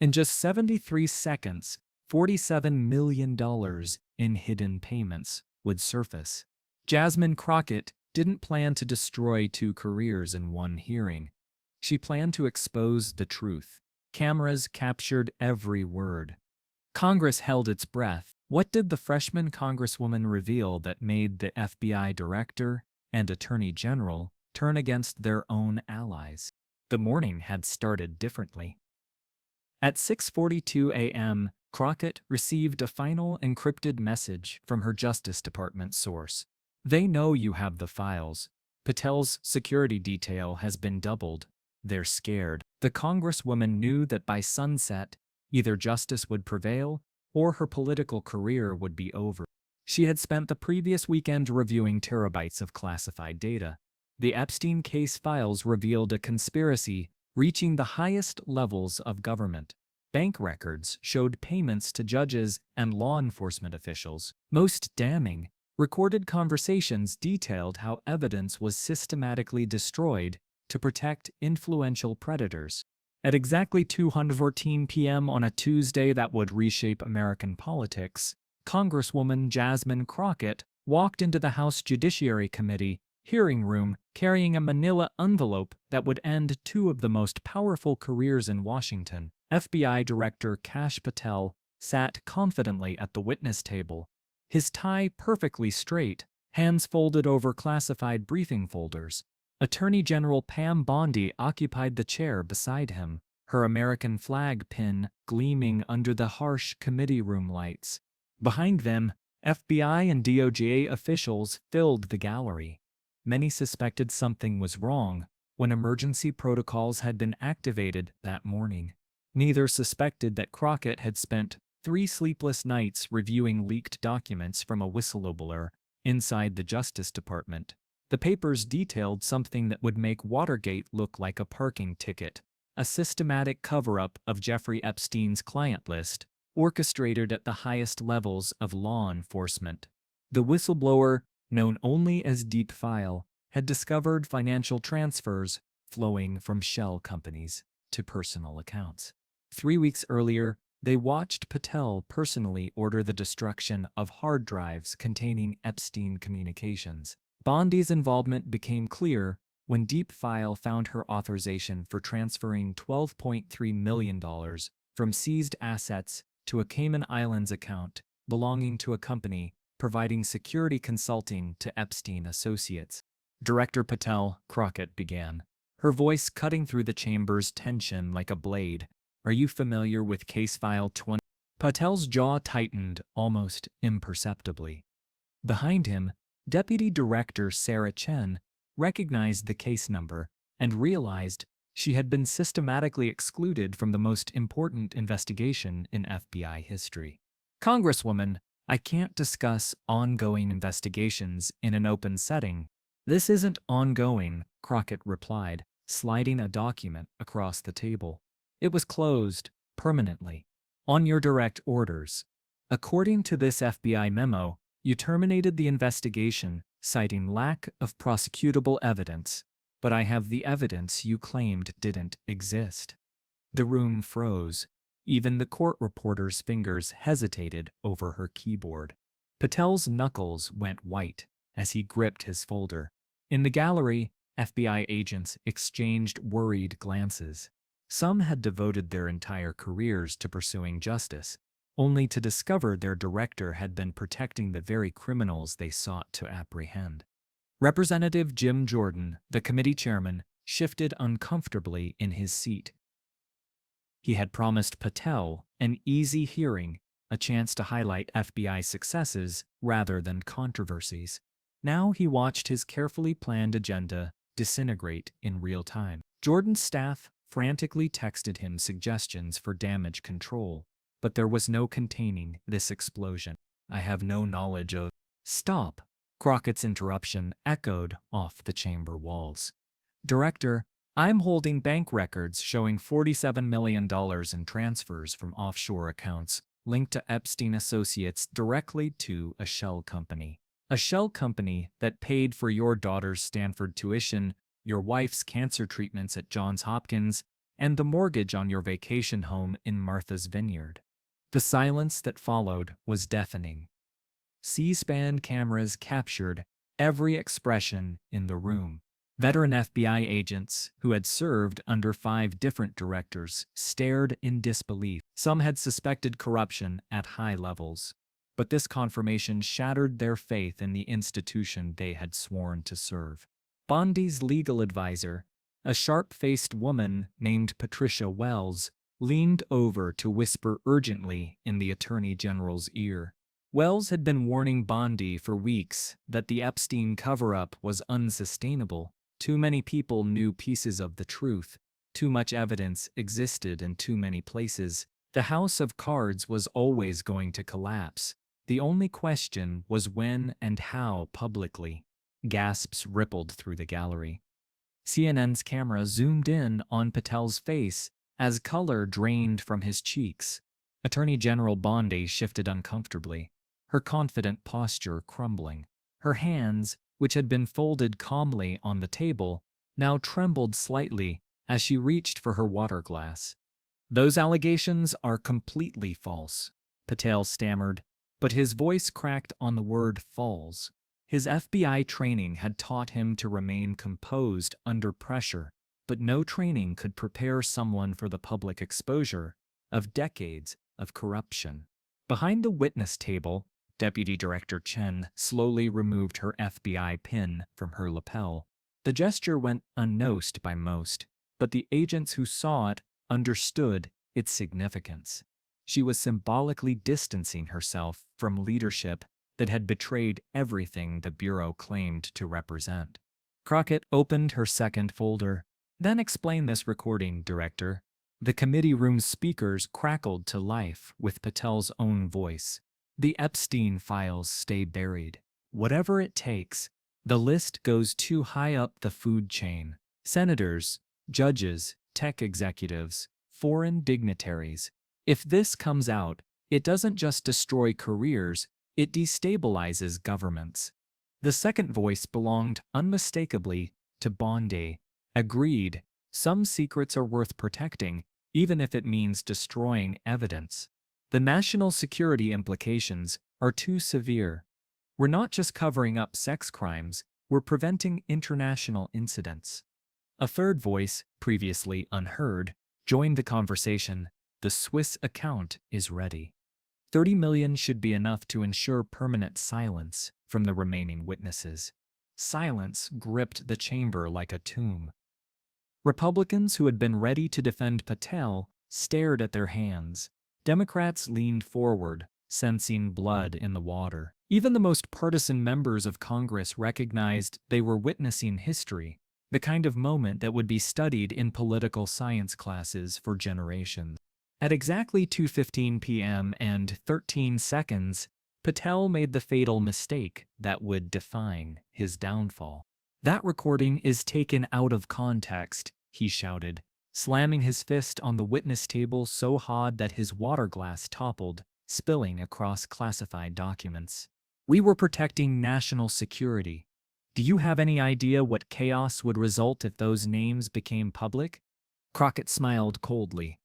In just 73 seconds, $47 million in hidden payments would surface. Jasmine Crockett didn't plan to destroy two careers in one hearing. She planned to expose the truth. Cameras captured every word. Congress held its breath. What did the freshman congresswoman reveal that made the FBI director and attorney general turn against their own allies? The morning had started differently. At 6:42 a.m., Crockett received a final encrypted message from her Justice Department source. They know you have the files. Patel's security detail has been doubled. They're scared. The congresswoman knew that by sunset, either justice would prevail or her political career would be over. She had spent the previous weekend reviewing terabytes of classified data. The Epstein case files revealed a conspiracy reaching the highest levels of government. Bank records showed payments to judges and law enforcement officials. Most damning, recorded conversations detailed how evidence was systematically destroyed to protect influential predators. At exactly 2:14 p.m. on a Tuesday that would reshape American politics, Congresswoman Jasmine Crockett walked into the House Judiciary Committee hearing room carrying a manila envelope that would end two of the most powerful careers in Washington. FBI Director Kash Patel sat confidently at the witness table, his tie perfectly straight, hands folded over classified briefing folders. Attorney General Pam Bondi occupied the chair beside him, her American flag pin gleaming under the harsh committee room lights. Behind them, FBI and DOJ officials filled the gallery. Many suspected something was wrong when emergency protocols had been activated that morning. Neither suspected that Crockett had spent 3 sleepless nights reviewing leaked documents from a whistleblower inside the Justice Department. The papers detailed something that would make Watergate look like a parking ticket, a systematic cover-up of Jeffrey Epstein's client list, orchestrated at the highest levels of law enforcement. The whistleblower, known only as Deep File, had discovered financial transfers flowing from shell companies to personal accounts. 3 weeks earlier, they watched Patel personally order the destruction of hard drives containing Epstein communications. Bondi's involvement became clear when Deep File found her authorization for transferring $12.3 million from seized assets to a Cayman Islands account belonging to a company providing security consulting to Epstein associates. Director Patel, Crockett began, her voice cutting through the chamber's tension like a blade. Are you familiar with Case File 20? Patel's jaw tightened almost imperceptibly. Behind him, Deputy Director Sarah Chen recognized the case number and realized she had been systematically excluded from the most important investigation in FBI history. Congresswoman, I can't discuss ongoing investigations in an open setting. This isn't ongoing, Crockett replied, sliding a document across the table. It was closed, permanently, on your direct orders. According to this FBI memo, you terminated the investigation, citing lack of prosecutable evidence, but I have the evidence you claimed didn't exist. The room froze. Even the court reporter's fingers hesitated over her keyboard. Patel's knuckles went white as he gripped his folder. In the gallery, FBI agents exchanged worried glances. Some had devoted their entire careers to pursuing justice, only to discover their director had been protecting the very criminals they sought to apprehend. Representative Jim Jordan, the committee chairman, shifted uncomfortably in his seat. He had promised Patel an easy hearing, a chance to highlight FBI successes rather than controversies. Now he watched his carefully planned agenda disintegrate in real time. Jordan's staff frantically texted him suggestions for damage control, but there was no containing this explosion. I have no knowledge of... Stop! Crockett's interruption echoed off the chamber walls. Director, I'm holding bank records showing $47 million in transfers from offshore accounts linked to Epstein associates directly to a shell company. A shell company that paid for your daughter's Stanford tuition, your wife's cancer treatments at Johns Hopkins, and the mortgage on your vacation home in Martha's Vineyard. The silence that followed was deafening. C-SPAN cameras captured every expression in the room. Veteran FBI agents who had served under 5 different directors stared in disbelief. Some had suspected corruption at high levels, but this confirmation shattered their faith in the institution they had sworn to serve. Bondi's legal advisor, a sharp-faced woman named Patricia Wells, leaned over to whisper urgently in the Attorney General's ear. Wells had been warning Bondi for weeks that the Epstein cover-up was unsustainable. Too many people knew pieces of the truth. Too much evidence existed in too many places. The house of cards was always going to collapse. The only question was when and how publicly. Gasps rippled through the gallery. CNN's camera zoomed in on Patel's face as color drained from his cheeks. Attorney General Bondi shifted uncomfortably, her confident posture crumbling. Her hands, which had been folded calmly on the table, now trembled slightly as she reached for her water glass. "Those allegations are completely false," Patel stammered, but his voice cracked on the word false. His FBI training had taught him to remain composed under pressure, but no training could prepare someone for the public exposure of decades of corruption. Behind the witness table, Deputy Director Chen slowly removed her FBI pin from her lapel. The gesture went unnoticed by most, but the agents who saw it understood its significance. She was symbolically distancing herself from leadership that had betrayed everything the Bureau claimed to represent. Crockett opened her second folder. "Then explain this recording, Director." The committee room speakers crackled to life with Patel's own voice. "The Epstein files stay buried. Whatever it takes. The list goes too high up the food chain. Senators, judges, tech executives, foreign dignitaries. If this comes out, it doesn't just destroy careers, it destabilizes governments." The second voice belonged unmistakably to Bondi. "Agreed. Some secrets are worth protecting, even if it means destroying evidence. The national security implications are too severe. We're not just covering up sex crimes, we're preventing international incidents." A third voice, previously unheard, joined the conversation. "The Swiss account is ready. 30 million should be enough to ensure permanent silence from the remaining witnesses." Silence gripped the chamber like a tomb. Republicans who had been ready to defend Patel stared at their hands. Democrats leaned forward, sensing blood in the water. Even the most partisan members of Congress recognized they were witnessing history, the kind of moment that would be studied in political science classes for generations. At exactly 2:15 p.m. and 13 seconds, Patel made the fatal mistake that would define his downfall. "That recording is taken out of context," he shouted, slamming his fist on the witness table so hard that his water glass toppled, spilling across classified documents. "We were protecting national security. Do you have any idea what chaos would result if those names became public?" Crockett smiled coldly.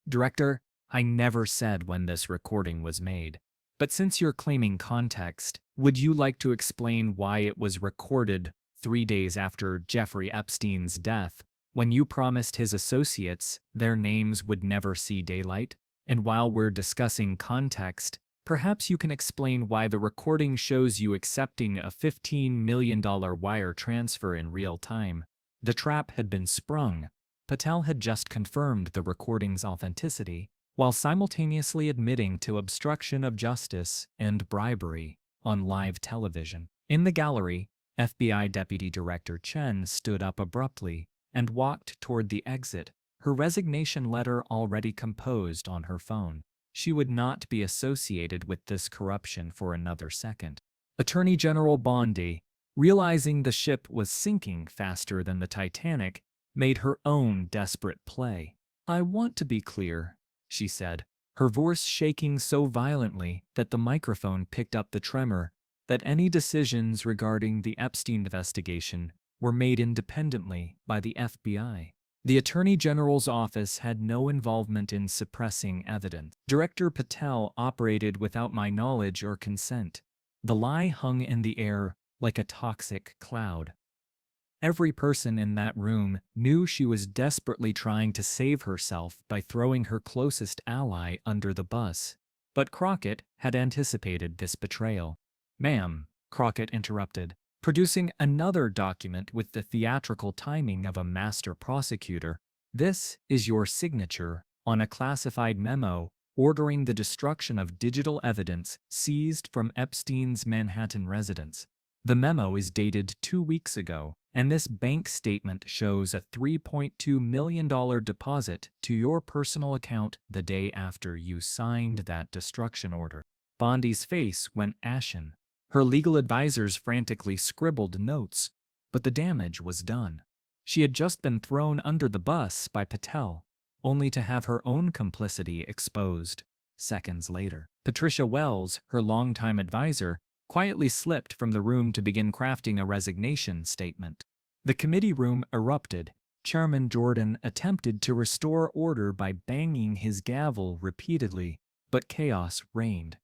"Director, I never said when this recording was made. But since you're claiming context, would you like to explain why it was recorded 3 days after Jeffrey Epstein's death, when you promised his associates their names would never see daylight? And while we're discussing context, perhaps you can explain why the recording shows you accepting a $15 million wire transfer in real time." The trap had been sprung. Patel had just confirmed the recording's authenticity, while simultaneously admitting to obstruction of justice and bribery on live television. In the gallery, FBI Deputy Director Chen stood up abruptly and walked toward the exit, her resignation letter already composed on her phone. She would not be associated with this corruption for another second. Attorney General Bondi, realizing the ship was sinking faster than the Titanic, made her own desperate play. "I want to be clear," she said, her voice shaking so violently that the microphone picked up the tremor, "that any decisions regarding the Epstein investigation were made independently by the FBI. The Attorney General's office had no involvement in suppressing evidence. Director Patel operated without my knowledge or consent. The lie hung in the air like a toxic cloud. Every person in that room knew she was desperately trying to save herself by throwing her closest ally under the bus. But Crockett had anticipated this betrayal. "Ma'am," Crockett interrupted, producing another document with the theatrical timing of a master prosecutor. "This is your signature on a classified memo ordering the destruction of digital evidence seized from Epstein's Manhattan residence. The memo is dated 2 weeks ago, and this bank statement shows a $3.2 million deposit to your personal account the day after you signed that destruction order." Bondi's face went ashen. Her legal advisors frantically scribbled notes, but the damage was done. She had just been thrown under the bus by Patel, only to have her own complicity exposed seconds later. Patricia Wells, her longtime advisor, quietly slipped from the room to begin crafting a resignation statement. The committee room erupted. Chairman Jordan attempted to restore order by banging his gavel repeatedly, but chaos reigned.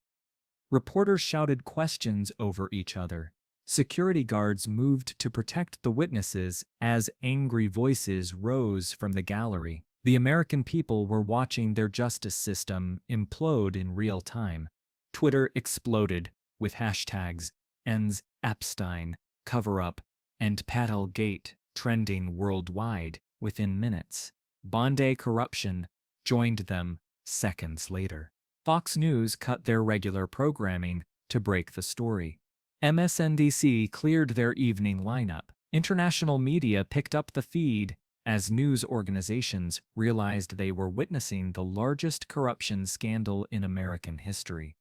Reporters shouted questions over each other. Security guards moved to protect the witnesses as angry voices rose from the gallery. The American people were watching their justice system implode in real time. Twitter exploded with hashtags ends Epstein, cover-up, and Patel Gate trending worldwide within minutes. Bondi corruption joined them seconds later. Fox News cut their regular programming to break the story. MSNBC cleared their evening lineup. International media picked up the feed as news organizations realized they were witnessing the largest corruption scandal in American history.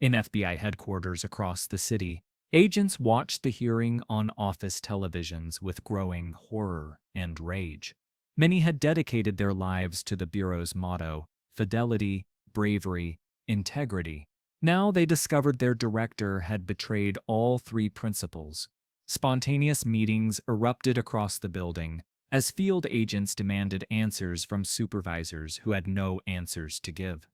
In FBI headquarters across the city, agents watched the hearing on office televisions with growing horror and rage. Many had dedicated their lives to the Bureau's motto, fidelity, bravery, integrity. Now they discovered their director had betrayed all three principles. Spontaneous meetings erupted across the building as field agents demanded answers from supervisors who had no answers to give.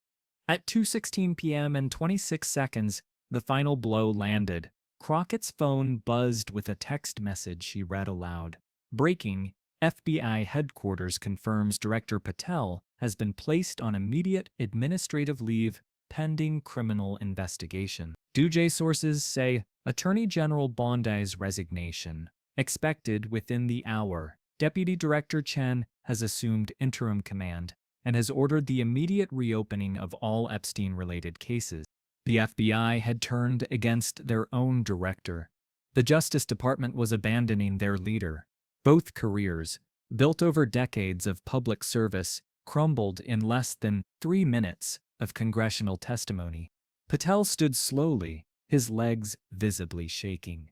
At 2:16 p.m. and 26 seconds, the final blow landed. Crockett's phone buzzed with a text message she read aloud. "Breaking, FBI headquarters confirms Director Patel has been placed on immediate administrative leave pending criminal investigation." DOJ sources say Attorney General Bondi's resignation, expected within the hour. Deputy Director Chen has assumed interim command and has ordered the immediate reopening of all Epstein-related cases. The FBI had turned against their own director. The Justice Department was abandoning their leader. Both careers, built over decades of public service, crumbled in less than 3 minutes of congressional testimony. Patel stood slowly, his legs visibly shaking.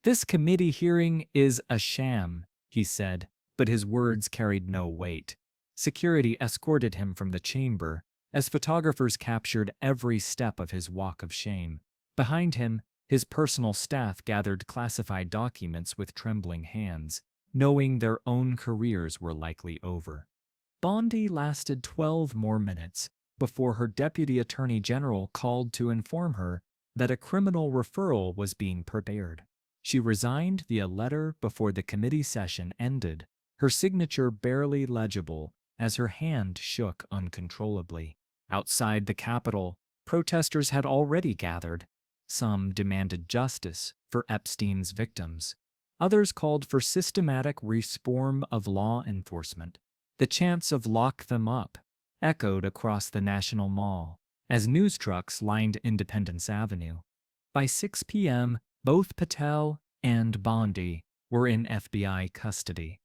"This committee hearing is a sham," he said, but his words carried no weight. Security escorted him from the chamber as photographers captured every step of his walk of shame. Behind him, his personal staff gathered classified documents with trembling hands, knowing their own careers were likely over. Bondi lasted 12 more minutes before her deputy attorney general called to inform her that a criminal referral was being prepared. She resigned via letter before the committee session ended, her signature barely legible as her hand shook uncontrollably. Outside the Capitol, protesters had already gathered. Some demanded justice for Epstein's victims. Others called for systematic reform of law enforcement. The chants of "lock them up" echoed across the National Mall as news trucks lined Independence Avenue. By 6 p.m., both Patel and Bondi were in FBI custody.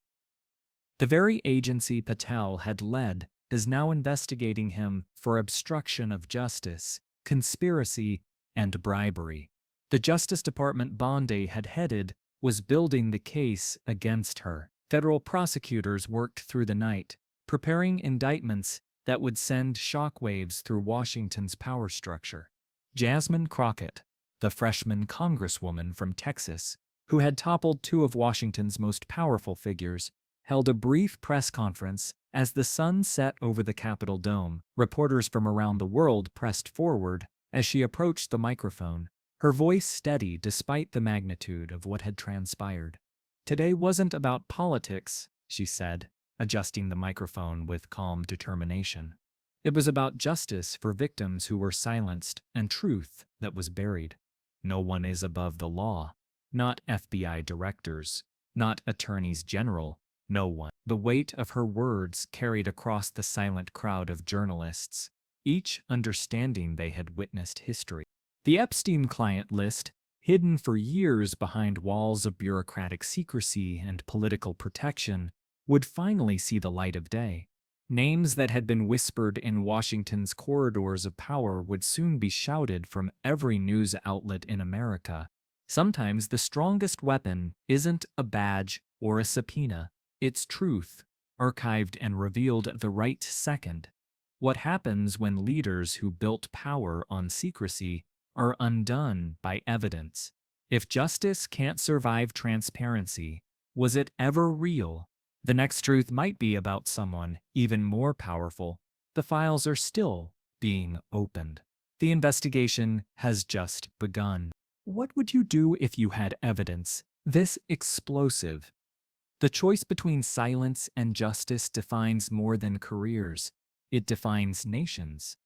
The very agency Patel had led is now investigating him for obstruction of justice, conspiracy, and bribery. The Justice Department Bondi had headed was building the case against her. Federal prosecutors worked through the night, preparing indictments that would send shockwaves through Washington's power structure. Jasmine Crockett, the freshman congresswoman from Texas, who had toppled two of Washington's most powerful figures, held a brief press conference as the sun set over the Capitol dome. Reporters from around the world pressed forward as she approached the microphone, her voice steady despite the magnitude of what had transpired. "Today wasn't about politics," she said, adjusting the microphone with calm determination. "It was about justice for victims who were silenced and truth that was buried. No one is above the law. Not FBI directors, not attorneys general, no one." The weight of her words carried across the silent crowd of journalists, each understanding they had witnessed history. The Epstein client list, hidden for years behind walls of bureaucratic secrecy and political protection, would finally see the light of day. Names that had been whispered in Washington's corridors of power would soon be shouted from every news outlet in America. Sometimes the strongest weapon isn't a badge or a subpoena, it's truth, archived and revealed at the right second. What happens when leaders who built power on secrecy are undone by evidence? If justice can't survive transparency, was it ever real? The next truth might be about someone even more powerful. The files are still being opened. The investigation has just begun. What would you do if you had evidence this explosive? The choice between silence and justice defines more than careers. It defines nations.